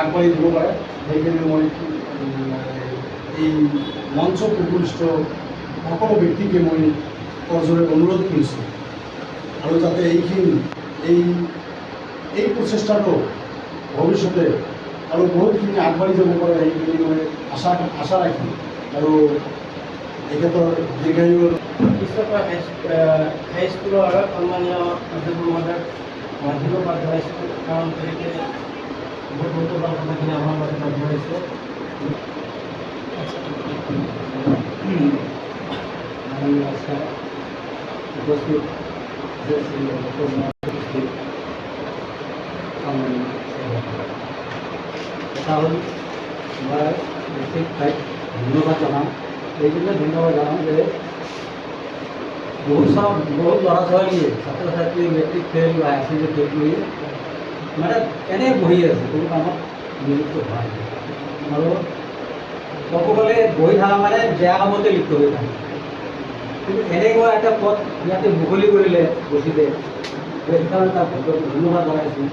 আগবাঢ়ি দিব পাৰে সেইখিনি মই এই মঞ্চ উপবিষ্ট সকলো ব্যক্তিকে মই সজোৰে অনুৰোধ কৰিছোঁ আৰু যাতে এই প্ৰচেষ্টাটো ভৱিষ্যতে আৰু বহুতখিনি আগবাঢ়ি যাব পাৰে সেইখিনি মই আশা ৰাখি আৰু তেখেতৰ দীৰ্ঘায়ুৰ হাইস্কুলৰ সন্মানীয় অধ্যক্ষ মহোদয় ধন্যবাদ জনাইছোঁ কাৰণ তেখেতে বহুত গুৰুত্বপূৰ্ণ কথাখিনি আমাৰ মাজত আগবঢ়াইছে। উপস্থিত এটা হ'ল মই বিশেষ ঠাইত ধন্যবাদ জনাম। এইটোকে ধন্যবাদ জনাম যে বহুত ল'ৰা ছোৱালীয়ে ছাত্ৰ ছাত্ৰী মেট্ৰিক ফেইল বা হায়াৰ ছেকেণ্ডেৰী ফেইল কৰি মানে এনেই বহি আছে, কোনো কামত নিযুক্ত হোৱা নাই আৰু ক'ব গ'লে বহি থকা মানে বেয়া কামতে লিপ্ত হৈ থাকে। কিন্তু এনেকুৱা এটা পথ ইয়াতে মুকলি কৰিলে গতিকে সেইকাৰণে তাক ধন্যবাদ জনাইছোঁ।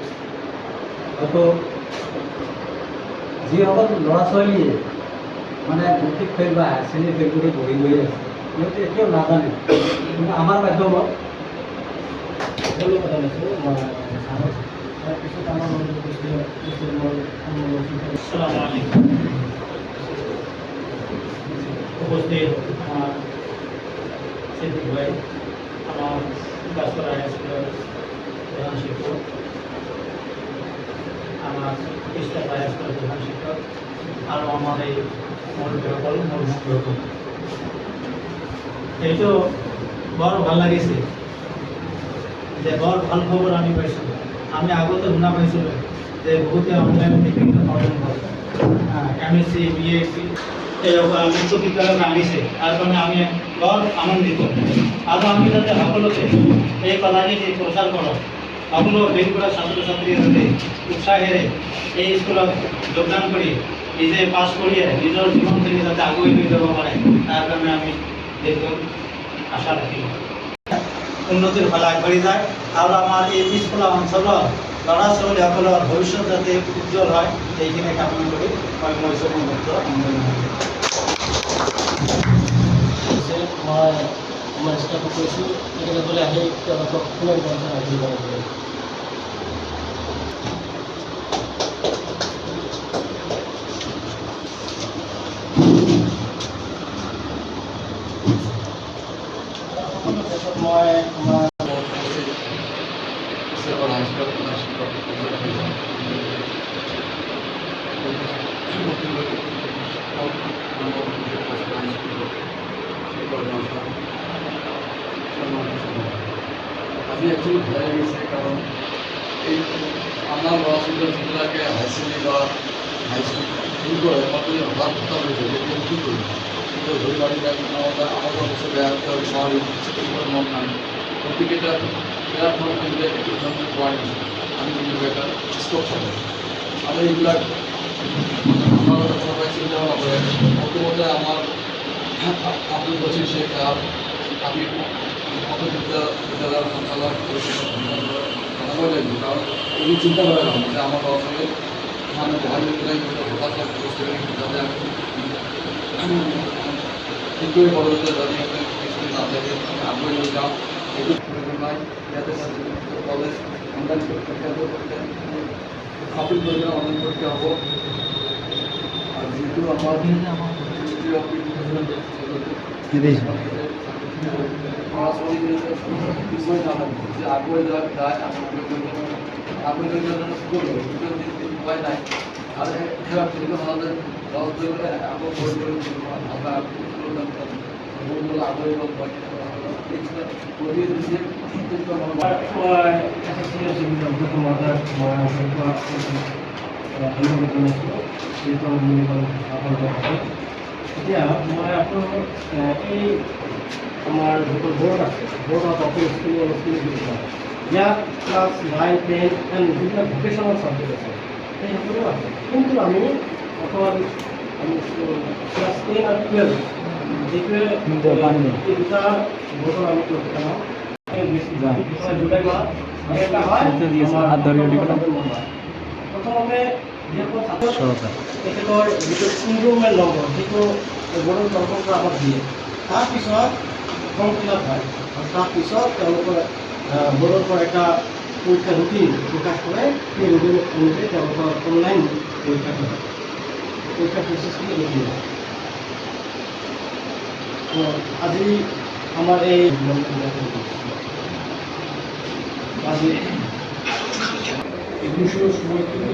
হয়তো যিসকল ল'ৰা ছোৱালীয়ে মানে মেট্ৰিক ফেইল বা হায়াৰ ছেকেণ্ডেৰী ফেইল কৰি বহি আছে সিহঁতে এতিয়াও নাজানে, কিন্তু আমাৰ মাধ্যমত ধন্যবাদ জনাইছোঁ। তাৰপিছত আমাৰ উপস্থিত আমাৰ চিন্তিত ভাই, আমাৰ গাছপাড়া হাইস্কুলেৰ প্ৰধান শিক্ষক, আমাৰ ইস্টাৰ হাইস্কুলেৰ প্ৰধান শিক্ষক আৰ আমাৰ এই মূল মুখ্য এইটো বৰ ভাল লাগিছে যে বৰ ভাল খবৰ আমি পাইছোঁ। আমি আগতে শুনা পাইছিলোঁ যে বহুতে অনলাইন টিকেট অৰ্জন কৰে, MSc BA উচ্চ বিদ্যালয়ত আনিছে, তাৰ কাৰণে আমি বৰ আনন্দিত আৰু আমি যাতে সকলোকে এই কথাখিনি প্ৰচাৰ কৰক, সকলো বেগ কৰা ছাত্ৰ ছাত্ৰীয়ে যাতে উৎসাহেৰে এই স্কুলত যোগদান কৰি নিজে পাছ কৰিয়ে নিজৰ জীৱনখিনি যাতে আগুৱাই লৈ যাব পাৰে, তাৰ কাৰণে আমি দীৰ্ঘ আশা ৰাখিম উন্নতিৰ ফালে আগবাঢ়ি যায় আৰু আমাৰ এই পিছফালে অঞ্চলৰ ল'ৰা ছোৱালীসকলৰ ভৱিষ্যত যাতে উজ্জ্বল হয় এইখিনি কামনা কৰি মই মোৰ মাত্ৰ মই আমাৰ ষ্টাফক কৈছোঁ তেখেতসকলে আহি তেওঁলোকক কিমান পইচা ৰাখি দিব লাগে। মই আমাৰ আজি একচুৱেলি ভাল লাগিছে কাৰণ এই আমাৰ ল'ৰা ছোৱালী যিবিলাকে হাই ছেকেণ্ডেৰী বা হাইস্কুল হেৰি কৰে তাতে হঠাৎ কথা হৈছে যে এতিয়া কি কৰিম, কিন্তু ধৰি পাৰি আমাৰ বস্তু বেয়া নোৱাৰিম মন নাই, গতিকে তাত বেয়া ধৰণৰ কৰিলে একো ধৰণে পোৱা নাই। আমি কিন্তু এটা ষ্টক থাকে আমি এইবিলাক আমাৰ চৰকাৰী চিন্তা নকৰে। প্ৰথমতে আমাৰ আব্দুল বছিৰ শেখ আমি বিদ্যালয়ৰ সঞ্চালক জানাবই লাগিব, কাৰণ এই চিন্তা কৰা নহয় যে আমাৰ ল'ৰা ছোৱালী মানে বহাই লৈ পেলাই হঠাৎ বস্তুখিনি যাতে আমি ঠিক কৰি পাৰোঁ যে যদি স্কুল নাথাকে আগুৱাই লৈ যাওঁ সেইটো প্ৰয়োজন নাই। ইয়াতে কলেজ অনলাইন পৰীক্ষা আপিল কৰি পেলাই অনলাইন পৰীক্ষা হ'ব আৰু যিহেতু আমাৰ ল'ৰা ছোৱালীখিনি কিছুমান নালাগে যে আগুৱাই যায় আগুৱাই লৈ যোৱা উপায় নাই আৰু সেয়া ফিল্ডত হ'লে লছ লৈ পেলাই আকৌ কৰিবলৈ আমৰা আগুৱাই গ'ল এতিয়া মই আপোনালোকক এই আমাৰ যিটো বোৰ্ড আছে বোৰ্ডত অফিচ ইয়াত ক্লাছ 9, 10 এণ্ড যিবিলাক ভকেশ্যনেল ছাবজেক্ট আছে সেই সকলো আছে, কিন্তু আমি অকল আমি ক্লাছ 10 আৰু 12 যিটোৱে এই দুটা বোৰ্ডৰ আমি জনাওঁ জুলাই মাহ এটা হয় প্ৰথমতে তেখেতৰ যিটো ইনৰোলমেণ্ট নম্বৰ সেইটো বৰ্ডৰ তৰফৰ পৰা আমাক দিয়ে তাৰপিছত ফৰ্ম ফিল আপ হয় আৰু তাৰপিছত তেওঁলোকৰ বৰ্ডৰ পৰা এটা পৰীক্ষা ৰুটিন প্ৰকাশ কৰে সেই ৰুটিন অনুযায়ী তেওঁলোকৰ অনলাইন পৰীক্ষা হয় পৰীক্ষাৰ প্ৰচেছখিনি এইখিনি আজি আমাৰ এই আজি 21 সময় থেকে